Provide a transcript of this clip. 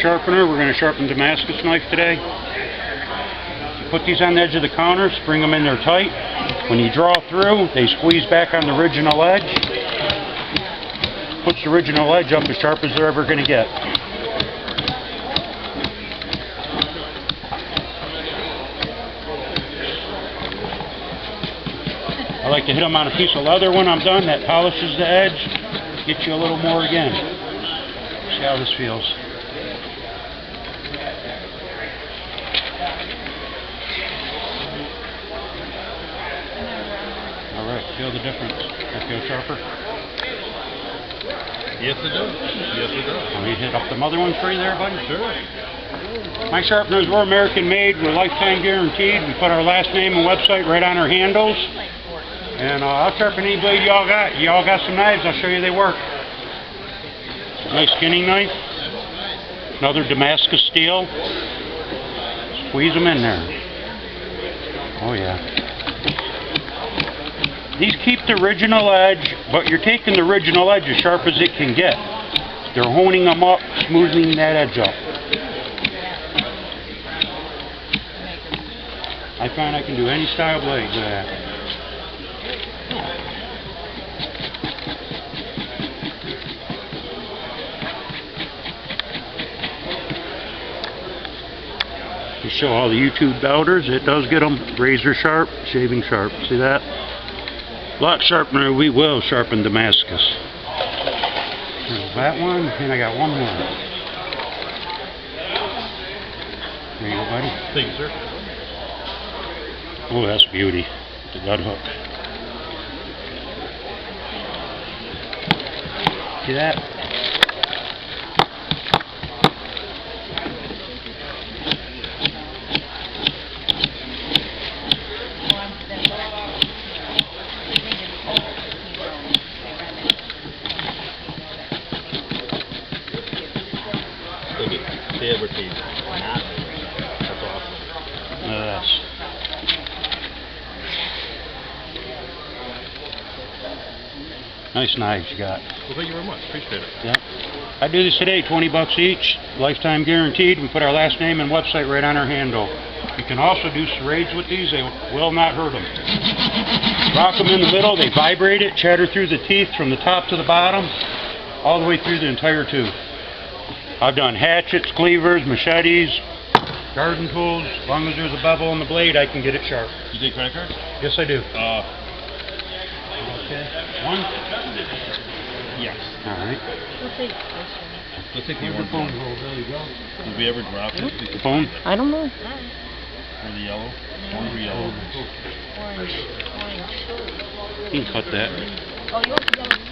Sharpener. We're going to sharpen Damascus knife today. You put these on the edge of the counter, spring them in there tight. When you draw through, they squeeze back on the original edge. Puts the original edge up as sharp as they're ever going to get. I like to hit them on a piece of leather when I'm done. That polishes the edge. Gets you a little more again. See how this feels. Alright, feel the difference. That feel sharper? Yes it does. Yes it does. Let me hit up the mother one for you there, buddy. Sure. My sharpeners, we're American made. We're lifetime guaranteed. We put our last name and website right on our handles. And I'll sharpen any blade y'all got. Y'all got some knives, I'll show you they work. Nice skinning knife. Another Damascus steel. Squeeze them in there. Oh yeah. These keep the original edge, but you're taking the original edge as sharp as it can get. They're honing them up, smoothing that edge up. I find I can do any style blade with that. To show all the YouTube doubters, it does get them razor sharp, shaving sharp. See that? Lock sharpener, we will sharpen Damascus. There's that one, and I got one more. There you go, buddy. Thank you, sir. Oh, that's beauty. The gut hook. See that? They advertise. That's awesome. Yes. Nice knives you got. Well, thank you very much. Appreciate it. Yep. I do this today, 20 bucks each, lifetime guaranteed. We put our last name and website right on our handle. You can also do serrades with these. They will not hurt them. Rock them in the middle. They vibrate it, chatter through the teeth from the top to the bottom, all the way through the entire tooth. I've done hatchets, cleavers, machetes, garden tools. As long as there's a bevel in the blade, I can get it sharp. You take credit cards? Yes, I do. Okay. One? Yes. All right. Let's take the Where's the orange phone one. hole? There you go. Did we ever drop it? The phone? I don't know. Or the yellow? Orange or yellow? Orange. You can cut that. Oh, you want the yellow?